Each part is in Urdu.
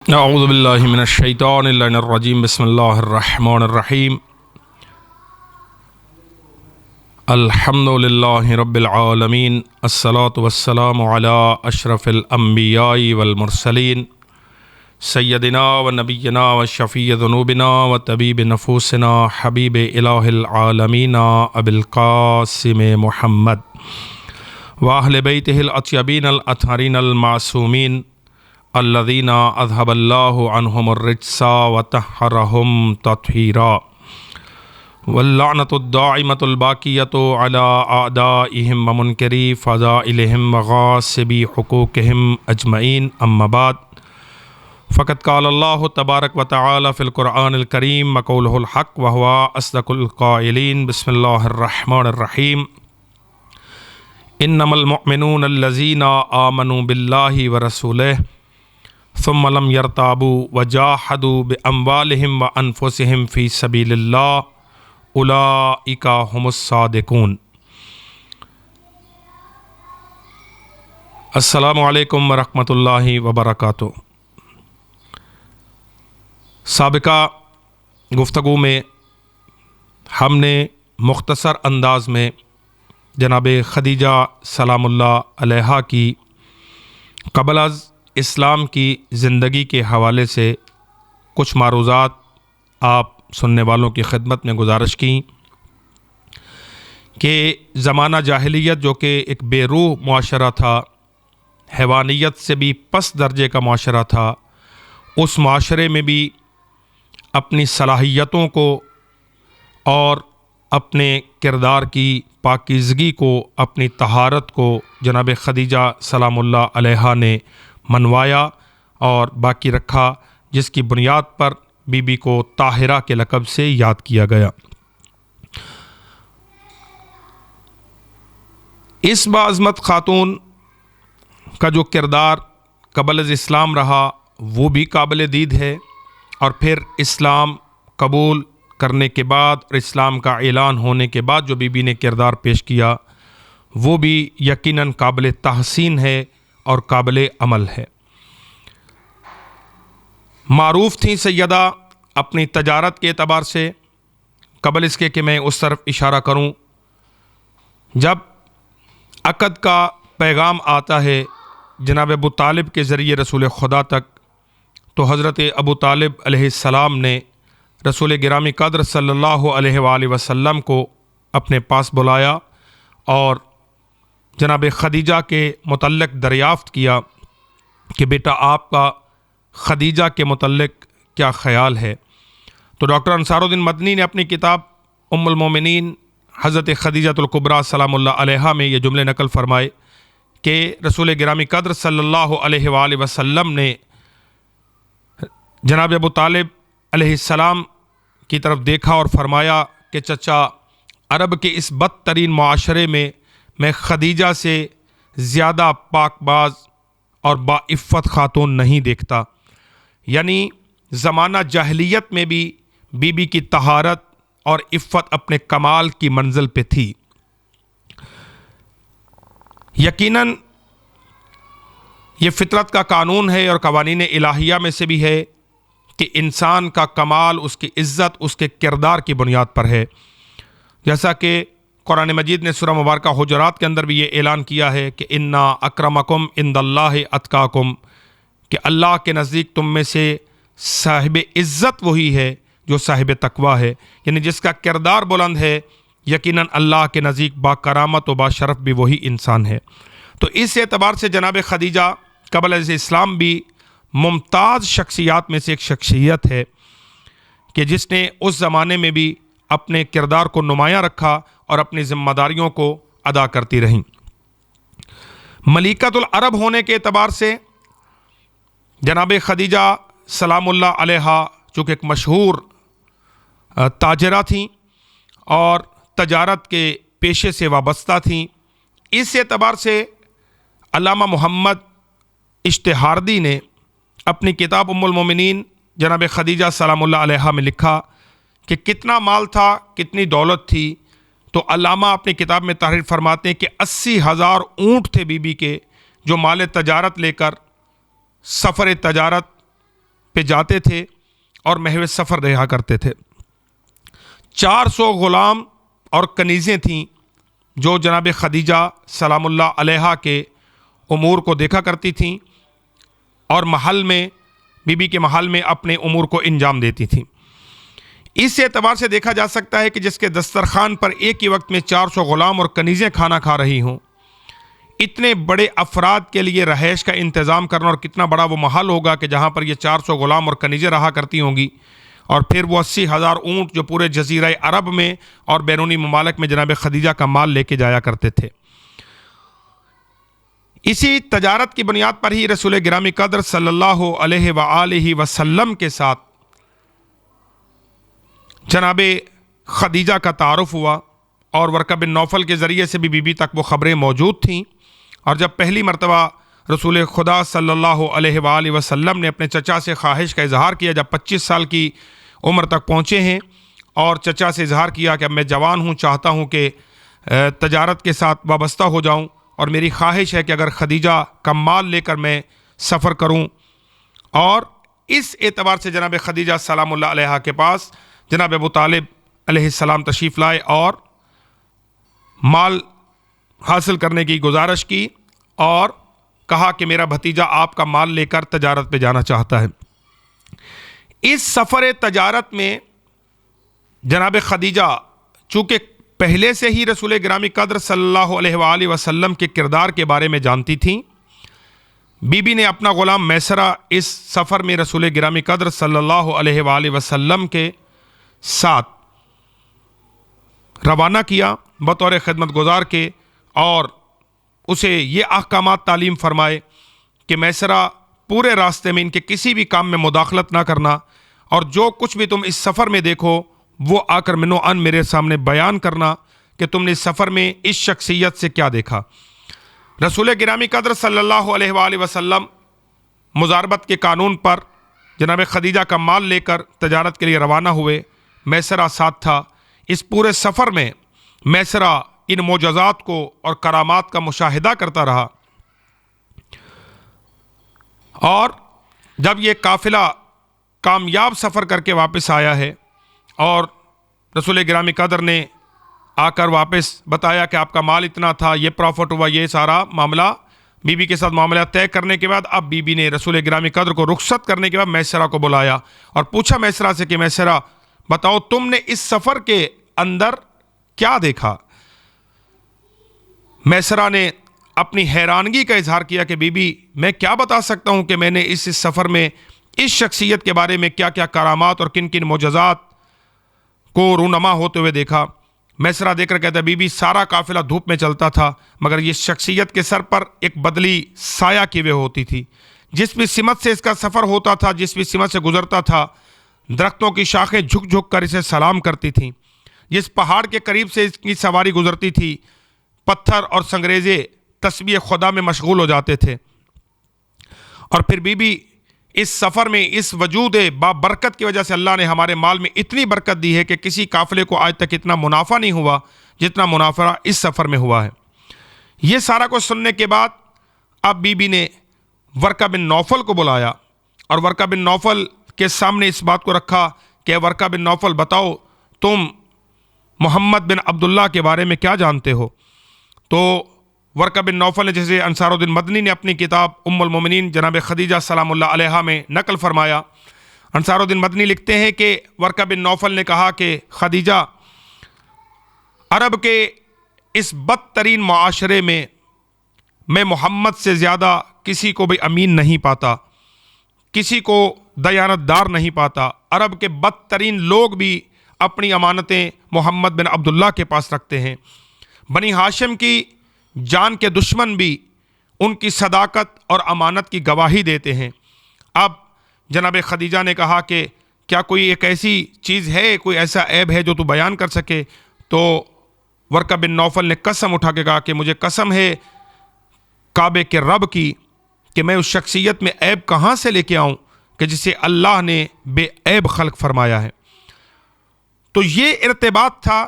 اعوذ باللہ من الشیطان اللعین الرجیم بسم اللہ الرحمن الرحیم الحمد للہ رب العالمین الصلاة والسلام علی اشرف الانبیاء والمرسلین سیدنا و نبینا و شفیع ذنوبنا و طبیب نفوسنا حبیب الہ العالمین ابی القاسم محمد و اہل بیتہ الاطیبین الاطہرین المعصومین الذین اذهب اللہ عنہم الرجس وطہرہم تطہیرا واللعنۃ الدائمۃ الباقیۃ علی اعدائہم ومنکری فضائلہم وغاصبی حقوقہم اجمعین اما بعد فقد قال اللہ تبارک و تعالی فی القرآن الکریم وقولہ الحق وہو اصدق القائلین بسم اللہ الرحمن الرحیم انما المؤمنون الذین آمنوا باللہ ورسولہ ثم لم يرتابوا وجاهدوا باموالهم وانفسهم في سبيل الله اولئك هم الصادقون۔ السلام علیکم ورحمۃ اللہ وبرکاتہ۔ سابقہ گفتگو میں ہم نے مختصر انداز میں جناب خدیجہ سلام اللہ علیہا کی قبل از اسلام کی زندگی کے حوالے سے کچھ معروضات آپ سننے والوں کی خدمت میں گزارش کی کہ زمانہ جاہلیت جو کہ ایک بے روح معاشرہ تھا، حیوانیت سے بھی پس درجے کا معاشرہ تھا، اس معاشرے میں بھی اپنی صلاحیتوں کو اور اپنے کردار کی پاکیزگی کو، اپنی طہارت کو جناب خدیجہ سلام اللہ علیہا نے منوایا اور باقی رکھا، جس کی بنیاد پر بی بی کو طاہرہ کے لقب سے یاد کیا گیا۔ اس باعظمت خاتون کا جو کردار قبل از اسلام رہا وہ بھی قابل دید ہے، اور پھر اسلام قبول کرنے کے بعد اور اسلام کا اعلان ہونے کے بعد جو بی بی نے کردار پیش کیا وہ بھی یقیناً قابل تحسین ہے اور قابل عمل ہے۔ معروف تھیں سیدہ اپنی تجارت کے اعتبار سے۔ قبل اس کے کہ میں اس طرف اشارہ کروں، جب عقد کا پیغام آتا ہے جناب ابو طالب کے ذریعے رسول خدا تک، تو حضرت ابو طالب علیہ السلام نے رسول گرامی قدر صلی اللہ علیہ وآلہ وسلم کو اپنے پاس بلایا اور جناب خدیجہ کے متعلق دریافت کیا کہ بیٹا آپ کا خدیجہ کے متعلق کیا خیال ہے۔ تو ڈاکٹر انصار الدین مدنی نے اپنی کتاب ام المومنین حضرت خدیجۃ الکبریٰ سلام اللہ علیہا میں یہ جملے نقل فرمائے کہ رسول گرامی قدر صلی اللہ علیہ وآلہ وسلم نے جناب ابو طالب علیہ السلام کی طرف دیکھا اور فرمایا کہ چچا، عرب کے اس بدترین معاشرے میں خدیجہ سے زیادہ پاک باز اور باعفت خاتون نہیں دیکھتا۔ یعنی زمانہ جاہلیت میں بھی بی بی کی طہارت اور عفت اپنے کمال کی منزل پہ تھی۔ یقیناً یہ فطرت کا قانون ہے اور قوانین الہیہ میں سے بھی ہے کہ انسان کا کمال، اس کی عزت اس کے کردار کی بنیاد پر ہے، جیسا کہ قرآن مجید نے سورہ مبارکہ حجرات کے اندر بھی یہ اعلان کیا ہے کہ انا اکرمکم عند اللہ اتقاکم، کہ اللہ کے نزدیک تم میں سے صاحب عزت وہی ہے جو صاحب تقویٰ ہے، یعنی جس کا کردار بلند ہے یقیناً اللہ کے نزدیک با کرامت و با شرف بھی وہی انسان ہے۔ تو اس اعتبار سے جناب خدیجہ قبل از اسلام بھی ممتاز شخصیات میں سے ایک شخصیت ہے کہ جس نے اس زمانے میں بھی اپنے کردار کو نمایاں رکھا اور اپنی ذمہ داریوں کو ادا کرتی رہیں۔ ملیکۃ العرب ہونے کے اعتبار سے جناب خدیجہ سلام اللہ علیہا چونکہ ایک مشہور تاجرہ تھیں اور تجارت کے پیشے سے وابستہ تھیں، اس اعتبار سے علامہ محمد اشتہاردی نے اپنی کتاب ام المومنین جناب خدیجہ سلام اللہ علیہا میں لکھا کہ کتنا مال تھا، کتنی دولت تھی، تو علامہ اپنی کتاب میں تحریر فرماتے ہیں کہ 80,000 اونٹ تھے بی بی کے، جو مال تجارت لے کر سفر تجارت پہ جاتے تھے اور محو سفر رہا کرتے تھے۔ 400 غلام اور کنیزیں تھیں جو جناب خدیجہ سلام اللہ علیہا کے امور کو دیکھا کرتی تھیں اور محل میں بی بی کے محل میں اپنے امور کو انجام دیتی تھیں۔ اس اعتبار سے دیکھا جا سکتا ہے کہ جس کے دسترخوان پر ایک ہی وقت میں 400 غلام اور کنیزیں کھانا کھا رہی ہوں، اتنے بڑے افراد کے لیے رہائش کا انتظام کرنا، اور کتنا بڑا وہ محل ہوگا کہ جہاں پر یہ 400 غلام اور کنیزیں رہا کرتی ہوں گی، اور پھر وہ 80,000 اونٹ جو پورے جزیرہ عرب میں اور بیرونی ممالک میں جناب خدیجہ کا مال لے کے جایا کرتے تھے۔ اسی تجارت کی بنیاد پر ہی رسول گرامی قدر صلی اللہ علیہ وآلہ وسلم کے ساتھ جناب خدیجہ کا تعارف ہوا، اور ورقہ بن نوفل کے ذریعے سے بھی بی بی تک وہ خبریں موجود تھیں۔ اور جب پہلی مرتبہ رسول خدا صلی اللہ علیہ وآلہ وسلم نے اپنے چچا سے خواہش کا اظہار کیا، جب 25 سال کی عمر تک پہنچے ہیں، اور چچا سے اظہار کیا کہ اب میں جوان ہوں، چاہتا ہوں کہ تجارت کے ساتھ وابستہ ہو جاؤں، اور میری خواہش ہے کہ اگر خدیجہ کا مال لے کر میں سفر کروں۔ اور اس اعتبار سے جناب خدیجہ سلام اللہ علیہا کے پاس جناب ابو طالب علیہ السلام تشریف لائے اور مال حاصل کرنے کی گزارش کی، اور کہا کہ میرا بھتیجا آپ کا مال لے کر تجارت پہ جانا چاہتا ہے۔ اس سفر تجارت میں جناب خدیجہ چونکہ پہلے سے ہی رسول گرامی قدر صلی اللہ علیہ وآلہ وسلم کے کردار کے بارے میں جانتی تھیں، بی بی نے اپنا غلام میسرہ اس سفر میں رسول گرامی قدر صلی اللہ علیہ وآلہ وسلم کے ساتھ روانہ کیا بطور خدمت گزار کے، اور اسے یہ احکامات تعلیم فرمائے کہ میسرہ پورے راستے میں ان کے کسی بھی کام میں مداخلت نہ کرنا، اور جو کچھ بھی تم اس سفر میں دیکھو وہ آ کر منو ان میرے سامنے بیان کرنا کہ تم نے اس سفر میں اس شخصیت سے کیا دیکھا۔ رسول گرامی قدر صلی اللہ علیہ وآلہ وسلم مزاربت کے قانون پر جناب خدیجہ کا مال لے کر تجارت کے لیے روانہ ہوئے۔ میسرہ ساتھ تھا۔ اس پورے سفر میں میسرہ ان معجزات کو اور کرامات کا مشاہدہ کرتا رہا، اور جب یہ قافلہ کامیاب سفر کر کے واپس آیا ہے اور رسول گرامی قدر نے آ کر واپس بتایا کہ آپ کا مال اتنا تھا، یہ پروفٹ ہوا، یہ سارا معاملہ بی بی کے ساتھ معاملہ طے کرنے کے بعد اب بی بی نے رسول گرامی قدر کو رخصت کرنے کے بعد میسرہ کو بلایا اور پوچھا میسرہ سے کہ میسرہ بتاؤ تم نے اس سفر کے اندر کیا دیکھا؟ میسرہ نے اپنی حیرانگی کا اظہار کیا کہ بی بی میں کیا بتا سکتا ہوں کہ میں نے اس سفر میں اس شخصیت کے بارے میں کیا کیا کرامات اور کن کن معجزات کو رونما ہوتے ہوئے دیکھا۔ میسرہ دیکھ کر کہتا ہے بی بی سارا قافلہ دھوپ میں چلتا تھا مگر یہ شخصیت کے سر پر ایک بدلی سایہ کی ہوئے ہوتی تھی، جس بھی سمت سے اس کا سفر ہوتا تھا، جس بھی سمت سے گزرتا تھا، درختوں کی شاخیں جھک جھک کر اسے سلام کرتی تھیں، جس پہاڑ کے قریب سے اس کی سواری گزرتی تھی پتھر اور سنگریزے تسبیح خدا میں مشغول ہو جاتے تھے۔ اور پھر بی بی اس سفر میں اس وجود بابرکت کی وجہ سے اللہ نے ہمارے مال میں اتنی برکت دی ہے کہ کسی قافلے کو آج تک اتنا منافع نہیں ہوا جتنا منافع اس سفر میں ہوا ہے۔ یہ سارا کچھ سننے کے بعد اب بی بی نے ورقہ بن نوفل کو بلایا اور ورقہ بن نوفل کے سامنے اس بات کو رکھا کہ ورقہ بن نوفل بتاؤ تم محمد بن عبداللہ کے بارے میں کیا جانتے ہو؟ تو ورقہ بن نوفل نے جیسے انصار الدین مدنی نے اپنی کتاب ام المومنین جناب خدیجہ سلام اللہ علیہا میں نقل فرمایا، انصار الدین مدنی لکھتے ہیں کہ ورقہ بن نوفل نے کہا کہ خدیجہ عرب کے اس بدترین معاشرے میں میں محمد سے زیادہ کسی کو بھی امین نہیں پاتا، کسی کو دیانت دار نہیں پاتا۔ عرب کے بدترین لوگ بھی اپنی امانتیں محمد بن عبداللہ کے پاس رکھتے ہیں، بنی ہاشم کی جان کے دشمن بھی ان کی صداقت اور امانت کی گواہی دیتے ہیں۔ اب جناب خدیجہ نے کہا کہ کیا کوئی ایک ایسی چیز ہے، کوئی ایسا عیب ہے جو تو بیان کر سکے؟ تو ورقہ بن نوفل نے قسم اٹھا کے کہا کہ مجھے قسم ہے کعبے کے رب کی کہ میں اس شخصیت میں عیب کہاں سے لے کے آؤں کہ جسے اللہ نے بے عیب خلق فرمایا ہے۔ تو یہ ارتباط تھا،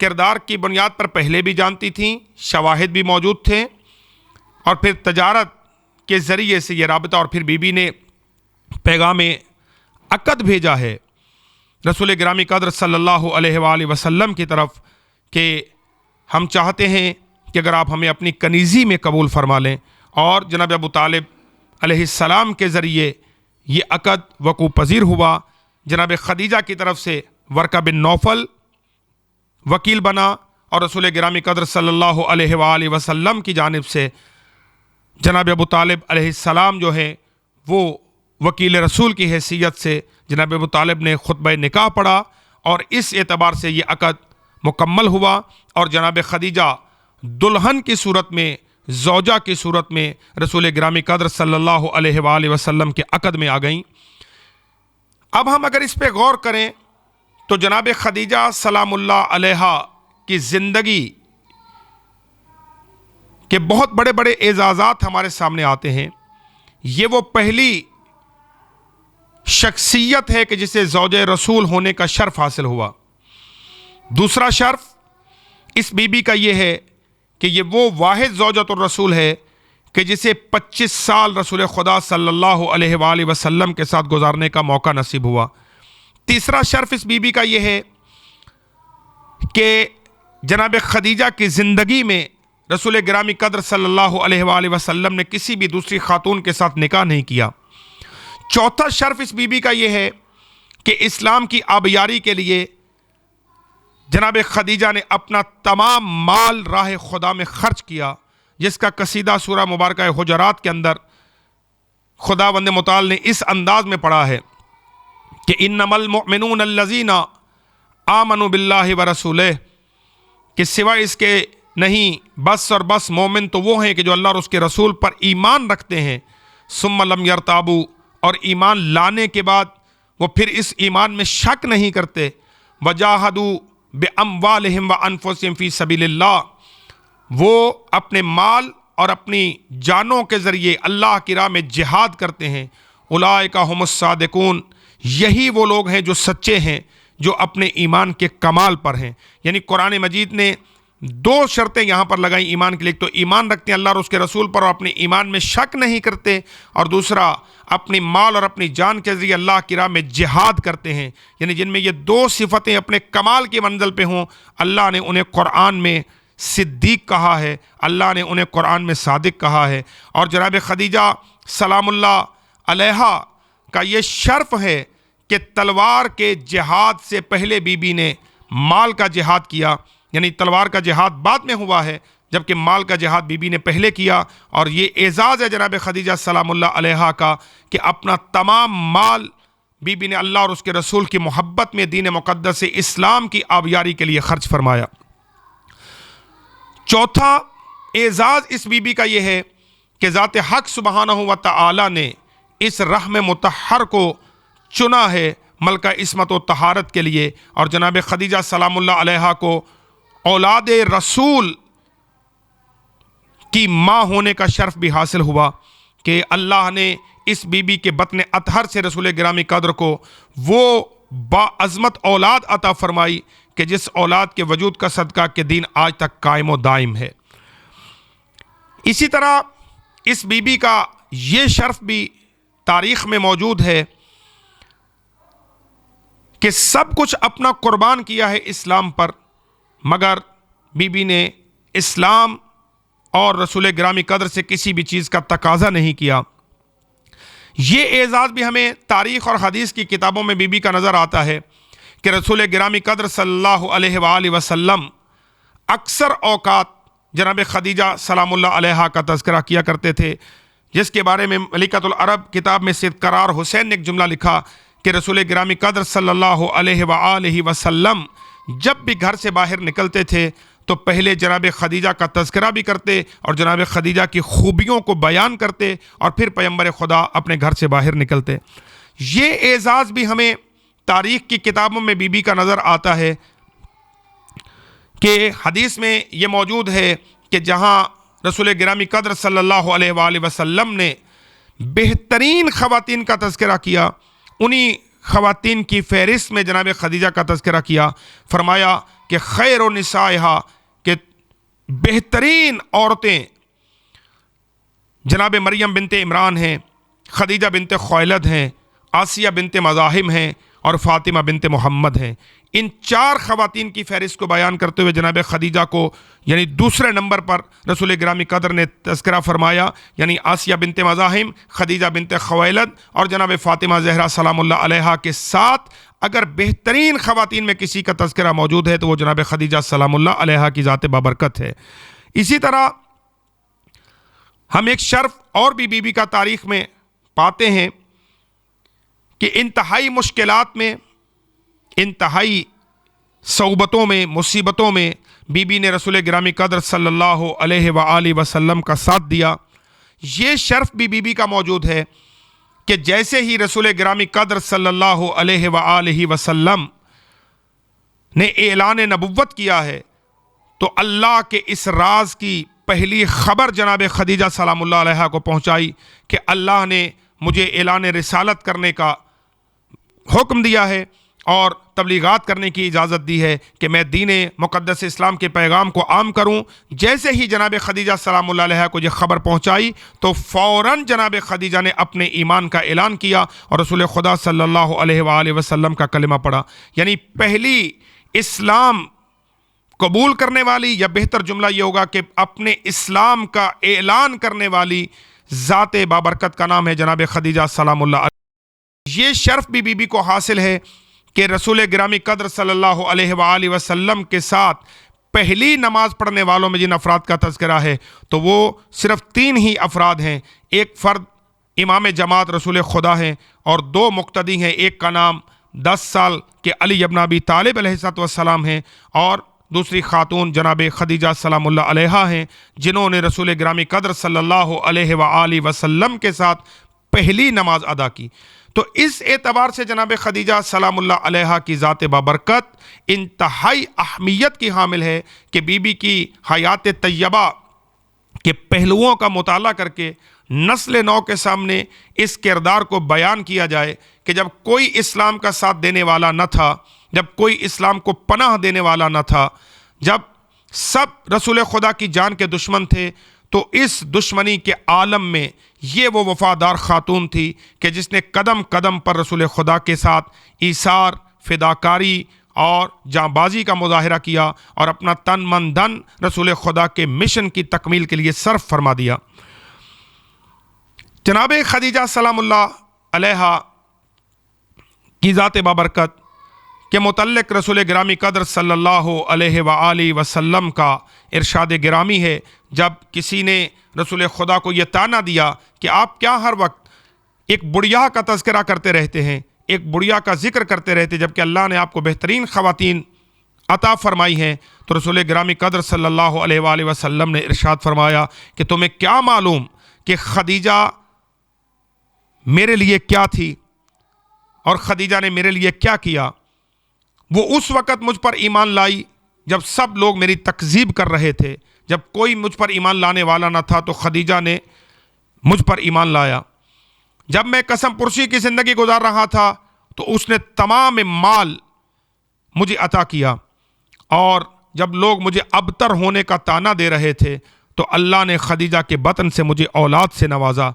کردار کی بنیاد پر پہلے بھی جانتی تھیں، شواہد بھی موجود تھے، اور پھر تجارت کے ذریعے سے یہ رابطہ، اور پھر بی بی نے پیغام عقد بھیجا ہے رسول گرامی قدر صلی اللہ علیہ وآلہ وسلم کی طرف کہ ہم چاہتے ہیں کہ اگر آپ ہمیں اپنی کنیزی میں قبول فرما لیں، اور جناب ابو طالب علیہ السلام کے ذریعے یہ عقد وقوع پذیر ہوا۔ جناب خدیجہ کی طرف سے ورقہ بن نوفل وکیل بنا، اور رسول گرامی قدر صلی اللہ علیہ وآلہ وسلم کی جانب سے جناب ابو طالب علیہ السلام جو ہیں وہ وکیل رسول کی حیثیت سے جناب ابو طالب نے خطبہ نکاح پڑھا، اور اس اعتبار سے یہ عقد مکمل ہوا، اور جناب خدیجہ دلہن کی صورت میں، زوجہ کی صورت میں رسول گرامی قدر صلی اللہ علیہ وآلہ وسلم کے عقد میں آ گئیں۔ اب ہم اگر اس پہ غور کریں تو جناب خدیجہ سلام اللہ علیہا کی زندگی کے بہت بڑے بڑے اعزازات ہمارے سامنے آتے ہیں۔ یہ وہ پہلی شخصیت ہے کہ جسے زوجہ رسول ہونے کا شرف حاصل ہوا۔ دوسرا شرف اس بی بی کا یہ ہے کہ یہ وہ واحد زوجۃ الرسول ہے کہ جسے 25 سال رسول خدا صلی اللہ علیہ وآلہ وسلم کے ساتھ گزارنے کا موقع نصیب ہوا۔ تیسرا شرف اس بی بی کا یہ ہے کہ جناب خدیجہ کی زندگی میں رسول گرامی قدر صلی اللہ علیہ وآلہ وسلم نے کسی بھی دوسری خاتون کے ساتھ نکاح نہیں کیا۔ چوتھا شرف اس بی بی کا یہ ہے کہ اسلام کی آبیاری کے لیے جناب خدیجہ نے اپنا تمام مال راہ خدا میں خرچ کیا، جس کا قصیدہ سورہ مبارکہ حجرات کے اندر خداوند متعال نے اس انداز میں پڑھا ہے کہ انما المؤمنون الذین آمنوا باللہ ورسولہ، کہ سوائے اس کے نہیں، بس اور بس مومن تو وہ ہیں کہ جو اللہ اور اس کے رسول پر ایمان رکھتے ہیں، ثم لم یرتابوا، اور ایمان لانے کے بعد وہ پھر اس ایمان میں شک نہیں کرتے، وجاہدوا باموالہم وانفسہم فی سبیل اللہ، وہ اپنے مال اور اپنی جانوں کے ذریعے اللہ کی راہ میں جہاد کرتے ہیں، اولئک ھم الصادقون، یہی وہ لوگ ہیں جو سچے ہیں، جو اپنے ایمان کے کمال پر ہیں۔ یعنی قرآن مجید نے دو شرطیں یہاں پر لگائیں ایمان کے لیے، تو ایمان رکھتے ہیں اللہ اور اس کے رسول پر اور اپنے ایمان میں شک نہیں کرتے، اور دوسرا اپنی مال اور اپنی جان کے ذریعے اللہ کی راہ میں جہاد کرتے ہیں۔ یعنی جن میں یہ دو صفتیں اپنے کمال کی منزل پہ ہوں، اللہ نے انہیں قرآن میں صدیق کہا ہے، اللہ نے انہیں قرآن میں صادق کہا ہے۔ اور جناب خدیجہ سلام اللہ علیہا کا یہ شرف ہے کہ تلوار کے جہاد سے پہلے بی بی نے مال کا جہاد کیا، یعنی تلوار کا جہاد بعد میں ہوا ہے، جبکہ مال کا جہاد بی بی نے پہلے کیا۔ اور یہ اعزاز ہے جناب خدیجہ سلام اللہ علیہا کا کہ اپنا تمام مال بی بی نے اللہ اور اس کے رسول کی محبت میں دین مقدس اسلام کی آبیاری کے لیے خرچ فرمایا۔ چوتھا اعزاز اس بی بی کا یہ ہے کہ ذات حق سبحانہ و تعالی نے اس رحم مطہر کو چنا ہے ملکہ عصمت و طہارت کے لیے، اور جناب خدیجہ سلام اللہ علیہا کو اولاد رسول کی ماں ہونے کا شرف بھی حاصل ہوا کہ اللہ نے اس بی بی کے بطن اطہر سے رسول گرامی قدر کو وہ باعظمت اولاد عطا فرمائی کہ جس اولاد کے وجود کا صدقہ کہ دین آج تک قائم و دائم ہے۔ اسی طرح اس بی بی کا یہ شرف بھی تاریخ میں موجود ہے کہ سب کچھ اپنا قربان کیا ہے اسلام پر، مگر بی بی نے اسلام اور رسول گرامی قدر سے کسی بھی چیز کا تقاضا نہیں کیا۔ یہ اعزاز بھی ہمیں تاریخ اور حدیث کی کتابوں میں بی بی کا نظر آتا ہے کہ رسول گرامی قدر صلی اللہ علیہ وآلہ وسلم اکثر اوقات جناب خدیجہ سلام اللہ علیہا کا تذکرہ کیا کرتے تھے، جس کے بارے میں ملکۃ العرب کتاب میں سید قرار حسین نے ایک جملہ لکھا کہ رسول گرامی قدر صلی اللہ علیہ وآلہ وسلم جب بھی گھر سے باہر نکلتے تھے تو پہلے جناب خدیجہ کا تذکرہ بھی کرتے اور جناب خدیجہ کی خوبیوں کو بیان کرتے، اور پھر پیغمبر خدا اپنے گھر سے باہر نکلتے۔ یہ اعزاز بھی ہمیں تاریخ کی کتابوں میں بی بی کا نظر آتا ہے کہ حدیث میں یہ موجود ہے کہ جہاں رسول گرامی قدر صلی اللہ علیہ وآلہ وسلم نے بہترین خواتین کا تذکرہ کیا، انہی خواتین کی فہرست میں جناب خدیجہ کا تذکرہ کیا، فرمایا کہ خیر و نسائہا، کہ بہترین عورتیں جناب مریم بنت عمران ہیں، خدیجہ بنت خویلد ہیں، آسیہ بنت مزاحم ہیں اور فاطمہ بنت محمد ہیں۔ ان 4 خواتین کی فہرست کو بیان کرتے ہوئے جناب خدیجہ کو یعنی دوسرے نمبر پر رسول گرامی قدر نے تذکرہ فرمایا، یعنی آسیہ بنت مزاحم، خدیجہ بنت خویلد اور جناب فاطمہ زہرا سلام اللہ علیہا کے ساتھ اگر بہترین خواتین میں کسی کا تذکرہ موجود ہے تو وہ جناب خدیجہ سلام اللہ علیہا کی ذات بابرکت ہے۔ اسی طرح ہم ایک شرف اور بھی بی بی کا تاریخ میں پاتے ہیں کہ انتہائی مشکلات میں، انتہائی صعوبتوں میں، مصیبتوں میں بی بی نے رسول گرامی قدر صلی اللہ علیہ وآلہ وسلم کا ساتھ دیا۔ یہ شرف بھی بی بی کا موجود ہے کہ جیسے ہی رسول گرامی قدر صلی اللہ علیہ وآلہ وسلم نے اعلان نبوت کیا ہے تو اللہ کے اس راز کی پہلی خبر جناب خدیجہ سلام اللہ علیہا کو پہنچائی کہ اللہ نے مجھے اعلان رسالت کرنے کا حکم دیا ہے اور تبلیغات کرنے کی اجازت دی ہے کہ میں دین مقدس اسلام کے پیغام کو عام کروں۔ جیسے ہی جناب خدیجہ سلام اللہ علیہ کو یہ خبر پہنچائی تو فوراً جناب خدیجہ نے اپنے ایمان کا اعلان کیا اور رسول خدا صلی اللہ علیہ وآلہ وسلم کا کلمہ پڑھا، یعنی پہلی اسلام قبول کرنے والی، یا بہتر جملہ یہ ہوگا کہ اپنے اسلام کا اعلان کرنے والی ذات بابرکت کا نام ہے جناب خدیجہ سلام اللہ علیہ۔ یہ شرف بھی بی بی کو حاصل ہے کہ رسول گرامی قدر صلی اللہ علیہ وآلہ وسلم کے ساتھ پہلی نماز پڑھنے والوں میں جن افراد کا تذکرہ ہے تو وہ صرف 3 ہی افراد ہیں۔ ایک فرد امام جماعت رسول خدا ہیں اور 2 مقتدی ہیں، ایک کا نام 10 سال کے علی ابن ابی طالب علیہ السلام ہیں اور دوسری خاتون جناب خدیجہ سلام اللہ علیہا ہیں، جنہوں نے رسول گرامی قدر صلی اللہ علیہ وآلہ وسلم کے ساتھ پہلی نماز ادا کی۔ تو اس اعتبار سے جناب خدیجہ سلام اللہ علیہا کی ذات بابرکت انتہائی اہمیت کی حامل ہے کہ بی بی کی حیات طیبہ کے پہلوؤں کا مطالعہ کر کے نسل نو کے سامنے اس کردار کو بیان کیا جائے کہ جب کوئی اسلام کا ساتھ دینے والا نہ تھا، جب کوئی اسلام کو پناہ دینے والا نہ تھا، جب سب رسول خدا کی جان کے دشمن تھے، تو اس دشمنی کے عالم میں یہ وہ وفادار خاتون تھی کہ جس نے قدم قدم پر رسول خدا کے ساتھ ایثار، فداکاری اور جاں بازی کا مظاہرہ کیا اور اپنا تن من دھن رسول خدا کے مشن کی تکمیل کے لیے صرف فرما دیا۔ جناب خدیجہ سلام اللہ علیہا کی ذات بابرکت کے متعلق رسول گرامی قدر صلی اللہ علیہ وآلہ وسلم کا ارشاد گرامی ہے، جب کسی نے رسول خدا کو یہ طعنہ دیا کہ آپ کیا ہر وقت ایک بڑھیا کا تذکرہ کرتے رہتے ہیں، ایک بڑھیا کا ذکر کرتے رہتے جبکہ اللہ نے آپ کو بہترین خواتین عطا فرمائی ہیں، تو رسول گرامی قدر صلی اللہ علیہ وآلہ وسلم نے ارشاد فرمایا کہ تمہیں کیا معلوم کہ خدیجہ میرے لیے کیا تھی اور خدیجہ نے میرے لیے کیا کیا۔ وہ اس وقت مجھ پر ایمان لائی جب سب لوگ میری تکذیب کر رہے تھے، جب کوئی مجھ پر ایمان لانے والا نہ تھا تو خدیجہ نے مجھ پر ایمان لایا۔ جب میں قسم پرسی کی زندگی گزار رہا تھا تو اس نے تمام مال مجھے عطا کیا، اور جب لوگ مجھے ابتر ہونے کا طعنہ دے رہے تھے تو اللہ نے خدیجہ کے بطن سے مجھے اولاد سے نوازا۔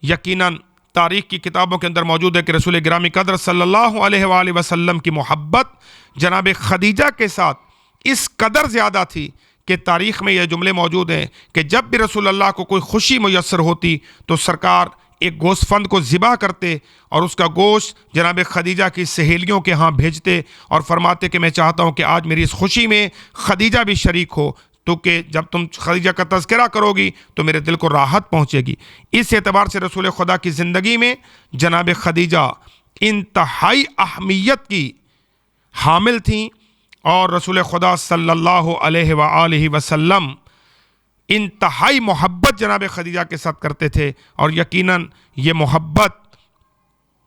یقیناً تاریخ کی کتابوں کے اندر موجود ہے کہ رسول گرامی قدر صلی اللہ علیہ وآلہ وسلم کی محبت جناب خدیجہ کے ساتھ اس قدر زیادہ تھی کہ تاریخ میں یہ جملے موجود ہیں کہ جب بھی رسول اللہ کو کوئی خوشی میسر ہوتی تو سرکار ایک گوشت فند کو ذبح کرتے اور اس کا گوشت جناب خدیجہ کی سہیلیوں کے ہاں بھیجتے اور فرماتے کہ میں چاہتا ہوں کہ آج میری اس خوشی میں خدیجہ بھی شریک ہو، تو کہ جب تم خدیجہ کا تذکرہ کرو گی تو میرے دل کو راحت پہنچے گی۔ اس اعتبار سے رسول خدا کی زندگی میں جناب خدیجہ انتہائی اہمیت کی حامل تھیں، اور رسول خدا صلی اللہ علیہ وآلہ وسلم انتہائی محبت جناب خدیجہ کے ساتھ کرتے تھے، اور یقیناً یہ محبت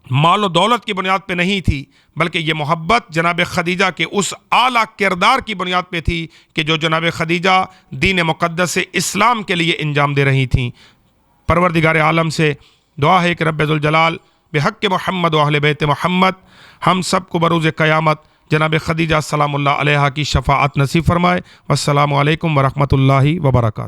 مال و دولت کی بنیاد پہ نہیں تھی، بلکہ یہ محبت جناب خدیجہ کے اس اعلیٰ کردار کی بنیاد پہ تھی کہ جو جناب خدیجہ دین مقدس اسلام کے لیے انجام دے رہی تھیں۔ پروردگار عالم سے دعا ہے کہ رب ذوالجلال بحق محمد و اہل بیت محمد ہم سب کو بروز قیامت جناب خدیجہ سلام اللہ علیہا کی شفاعت نصیب فرمائے۔ والسلام علیکم ورحمۃ اللہ وبرکاتہ۔